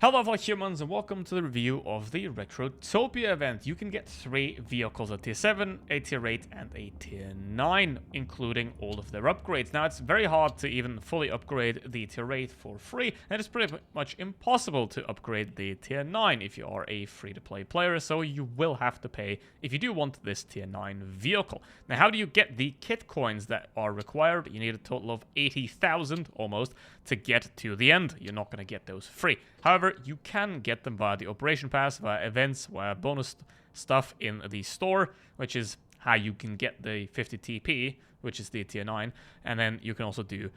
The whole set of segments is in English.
Hello fellow humans and welcome to the review of the Retrotopia event. You can get 3 vehicles, a tier 7, a tier 8 and a tier 9, including all of their upgrades. Now it's very hard to even fully upgrade the tier 8 for free, and it's pretty much impossible to upgrade the tier 9 if you are a free-to-play player, so you will have to pay if you do want this tier 9 vehicle. Now how do you get the kit coins that are required? You need a total of 80,000 almost to get to the end. You're not going to get those free. However, you can get them via the Operation Pass, via events, via bonus stuff in the store, which is how you can get the 50 TP, which is the tier 9, and then you can also do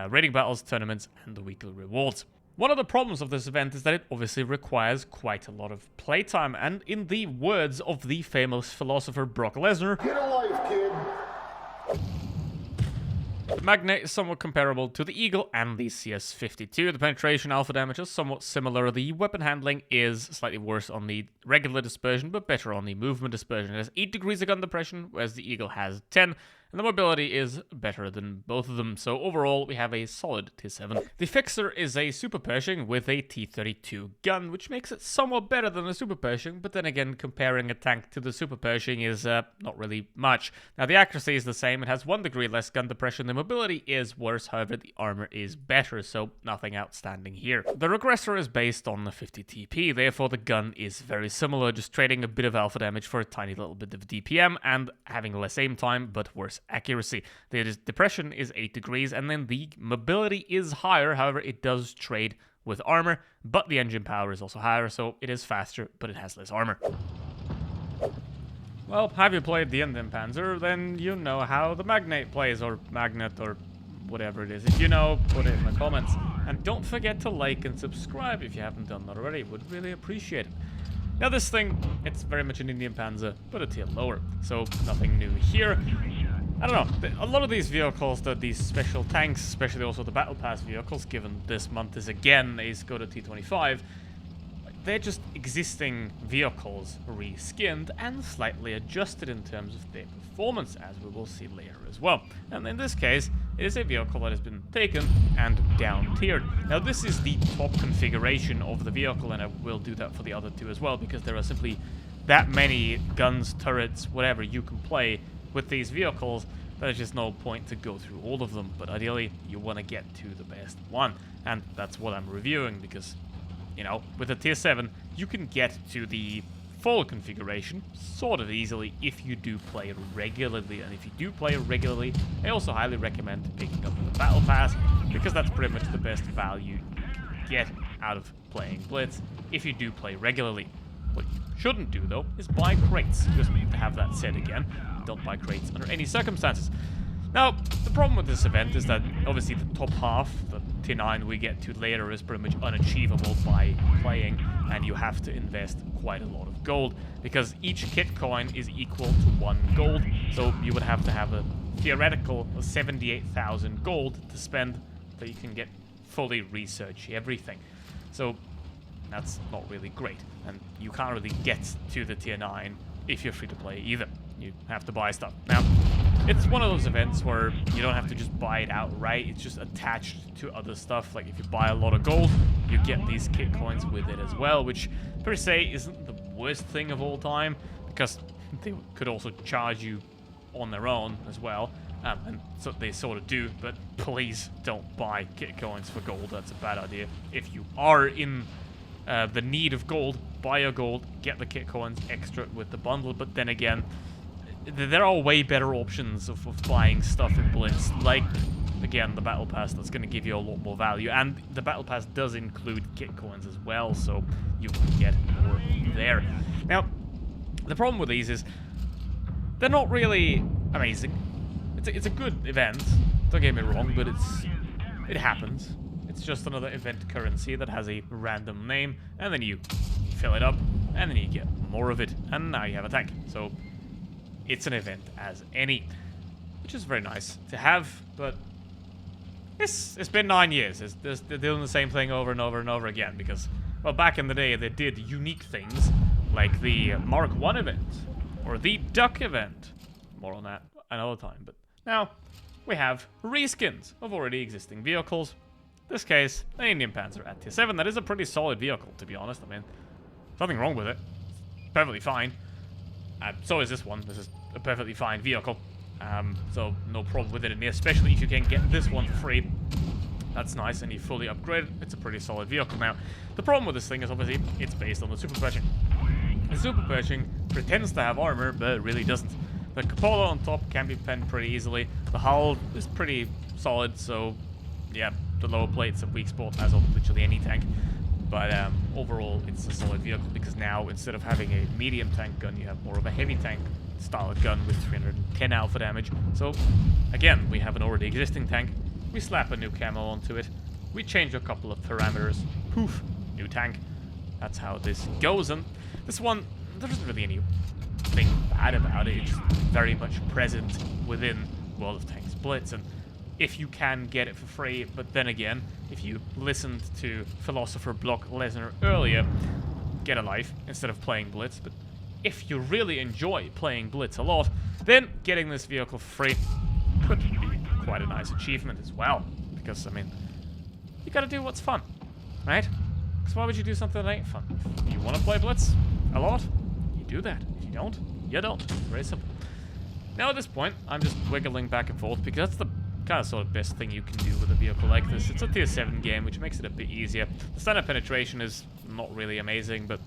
raiding battles, tournaments, and the weekly rewards. One of the problems of this event is that it obviously requires quite a lot of playtime, and in the words of the famous philosopher Brock Lesnar, get a life, kid. The Magnet is somewhat comparable to the Eagle and the CS52. The penetration alpha damage is somewhat similar. The weapon handling is slightly worse on the regular dispersion, but better on the movement dispersion. It has 8 degrees of gun depression, whereas the Eagle has 10. And the mobility is better than both of them, so overall we have a solid tier 7. The Fixer is a Super Pershing with a T32 gun, which makes it somewhat better than a Super Pershing, but then again, comparing a tank to the Super Pershing is not really much. Now the accuracy is the same, it has 1 degree less gun depression, the mobility is worse, however the armor is better, so nothing outstanding here. The Regressor is based on the 50 TP, therefore the gun is very similar, just trading a bit of alpha damage for a tiny little bit of DPM, and having less aim time, but worse accuracy. The depression is 8 degrees, and then the mobility is higher, however it does trade with armor, but the engine power is also higher, so it is faster, but it has less armor. Well, have you played the Indian Panzer, then you know how the Magnet plays, or Magnet, or whatever it is. If you know, put it in the comments. And don't forget to like and subscribe if you haven't done that already, would really appreciate it. Now this thing, it's very much an Indian Panzer, but a tier lower, so nothing new here. I don't know, a lot of these vehicles, these special tanks, especially also the Battle Pass vehicles, given this month is again a Skoda T25, they're just existing vehicles reskinned and slightly adjusted in terms of their performance, as we will see later as well. And in this case, it is a vehicle that has been taken and down-tiered. Now this is the top configuration of the vehicle, and I will do that for the other two as well, because there are simply that many guns, turrets, whatever you can play with these vehicles, there's just no point to go through all of them, but ideally you want to get to the best one, and that's what I'm reviewing, because, you know, with a tier 7, you can get to the full configuration sort of easily if you do play regularly, and if you do play regularly, I also highly recommend picking up the Battle Pass, because that's pretty much the best value you get out of playing Blitz if you do play regularly. What you shouldn't do, though, is buy crates. Just to have that said again, don't buy crates under any circumstances. Now, the problem with this event is that, obviously, the top half, the tier 9 we get to later, is pretty much unachievable by playing, and you have to invest quite a lot of gold, because each kit coin is equal to 1 gold, so you would have to have a theoretical 78,000 gold to spend so you can get fully research everything. So that's not really great, and you can't really get to the tier 9 if you're free to play either. You have to buy stuff. Now, it's one of those events where you don't have to just buy it outright, it's just attached to other stuff. Like if you buy a lot of gold, you get these kit coins with it as well, which per se isn't the worst thing of all time, because they could also charge you on their own as well, and so they sort of do, but please don't buy kit coins for gold, that's a bad idea. If you are in the need of gold, buy your gold, get the kit coins extra with the bundle, but then again, there are way better options of buying stuff in Blitz, like, again, the Battle Pass that's going to give you a lot more value, and the Battle Pass does include kit coins as well, so you can get more there. Now, the problem with these is, they're not really amazing. It's a good event, don't get me wrong, but it happens. It's just another event currency that has a random name, and then you fill it up, and then you get more of it, and now you have a tank. So it's an event as any, which is very nice to have, but it's been 9 years. They're doing the same thing over and over and over again, because, well, back in the day they did unique things, like the Mark 1 event, or the Duck event. More on that another time, but now we have reskins of already existing vehicles, this case, an Indian Panzer at tier 7. That is a pretty solid vehicle, to be honest. I mean, there's nothing wrong with it. It's perfectly fine. So is this one. This is a perfectly fine vehicle. So no problem with it, and especially if you can get this one for free. That's nice, and you fully upgraded. It's a pretty solid vehicle. Now, the problem with this thing is obviously it's based on the super pershing. The super pershing pretends to have armor, but it really doesn't. The cupola on top can be penned pretty easily. The hull is pretty solid, so yeah, the lower plate's a weak spot as of literally any tank. But overall, it's a solid vehicle because now instead of having a medium tank gun, you have more of a heavy tank style gun with 310 alpha damage. So again, we have an already existing tank. We slap a new camo onto it. We change a couple of parameters. Poof, new tank. That's how this goes. And this one, there isn't really anything bad about it. It's very much present within World of Tanks Blitz. And if you can get it for free, but then again, if you listened to Philosopher Brock Lesnar earlier, get a life instead of playing Blitz. But if you really enjoy playing Blitz a lot, then getting this vehicle for free could be quite a nice achievement as well. Because, I mean, you gotta do what's fun, right? Because why would you do something that ain't fun? If you want to play Blitz a lot, you do that. If you don't, you don't. Very simple. Now at this point, I'm just wiggling back and forth because that's the kind of sort of best thing you can do with a vehicle like this. It's a tier 7 game, which makes it a bit easier. The standard penetration is not really amazing, but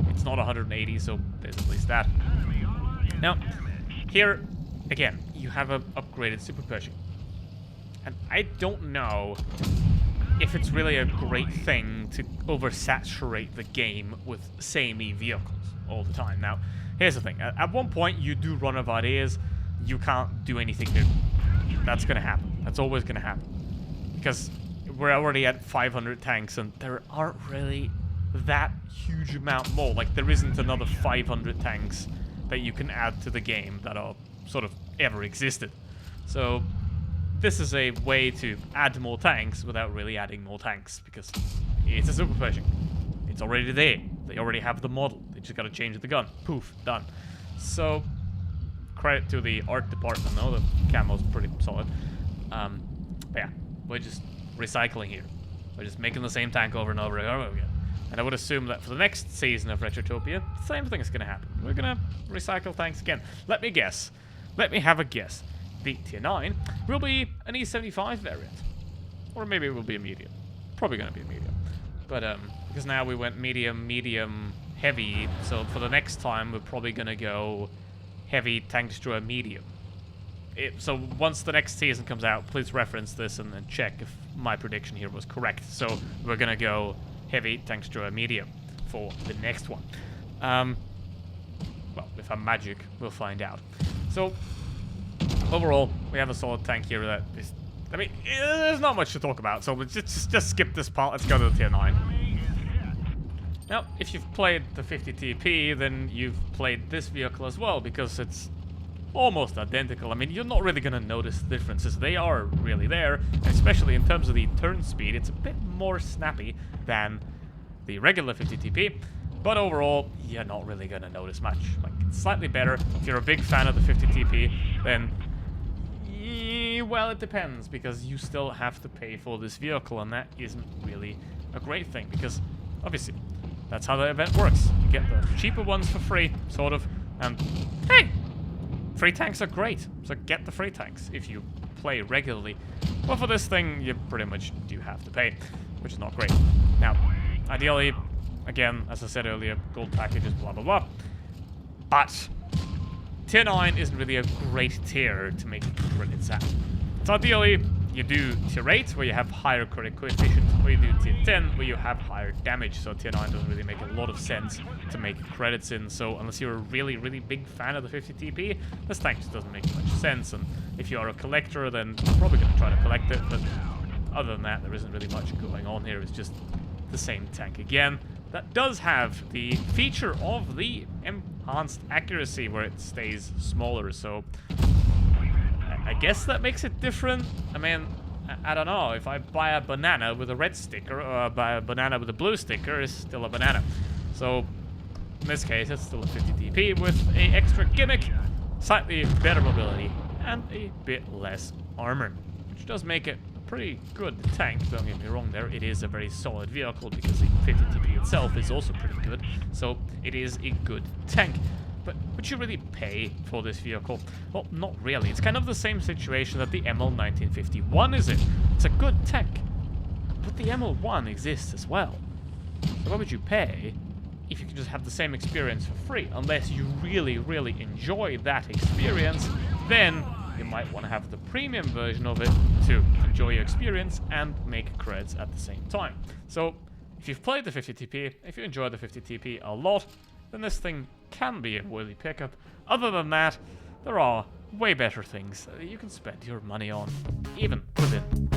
it's not 180, so there's at least that. Now, here, again, you have an upgraded super pershing. And I don't know if it's really a great thing to oversaturate the game with samey vehicles all the time. Now, here's the thing. At one point, you do run out of ideas. You can't do anything new. That's going to happen. That's always going to happen. Because we're already at 500 tanks, and there aren't really that huge amount more. Like, there isn't another 500 tanks that you can add to the game that are sort of ever existed. So this is a way to add more tanks without really adding more tanks, because it's a super pershing. It's already there. They already have the model. They just gotta change the gun. Poof, done. So credit to the art department though. The camo's pretty solid. But yeah, we're just recycling here. We're just making the same tank over and over and over again. And I would assume that for the next season of Retrotopia, the same thing is going to happen. We're going to recycle tanks again. Let me guess. Let me have a guess. The tier 9 will be an E75 variant. Or maybe it will be a medium. Probably going to be a medium. But, because now we went medium, medium, heavy. So for the next time, we're probably going to go heavy, tank destroyer, medium. So once the next season comes out, please reference this and then check if my prediction here was correct. So we're going to go heavy, tank destroyer, medium for the next one. Well, if I'm magic, we'll find out. So overall, we have a solid tank here that is, I mean, there's not much to talk about, so let's just skip this part. Let's go to the tier 9. Now, if you've played the 50 TP, then you've played this vehicle as well, because it's almost identical. I mean, you're not really going to notice differences. They are really there, especially in terms of the turn speed. It's a bit more snappy than the regular 50 TP, but overall, you're not really going to notice much. Like, it's slightly better. If you're a big fan of the 50 TP, then, well, it depends, because you still have to pay for this vehicle, and that isn't really a great thing, because, obviously, that's how the event works. You get the cheaper ones for free, sort of, and, hey! Free tanks are great, so get the free tanks if you play regularly. But for this thing, you pretty much do have to pay, which is not great. Now, ideally, again, as I said earlier, gold packages, blah, blah, blah. But tier 9 isn't really a great tier to make credits at. So ideally, you do tier 8, where you have higher credit coefficient, or you do tier 10, where you have higher damage. So tier 9 doesn't really make a lot of sense to make credits in. So unless you're a really, really big fan of the 50 TP, this tank just doesn't make much sense. And if you are a collector, then you're probably going to try to collect it. But other than that, there isn't really much going on here. It's just the same tank again. That does have the feature of the enhanced accuracy, where it stays smaller. So I guess that makes it different. I mean, I don't know. If I buy a banana with a red sticker, or buy a banana with a blue sticker, it's still a banana. So in this case, it's still a 50 TP with an extra gimmick, slightly better mobility, and a bit less armor, which does make it pretty good tank, don't get me wrong there. It is a very solid vehicle because the 50 TP itself is also pretty good. So it is a good tank. But would you really pay for this vehicle? Well, not really. It's kind of the same situation that the ML1951 is in. It's a good tank, but the ML1 exists as well. So why would you pay if you can just have the same experience for free? Unless you really, really enjoy that experience, then you might want to have the premium version of it to enjoy your experience and make creds at the same time. So if you've played the 50 TP, if you enjoy the 50 TP a lot, then this thing can be a worthy pickup. Other than that, there are way better things you can spend your money on, even within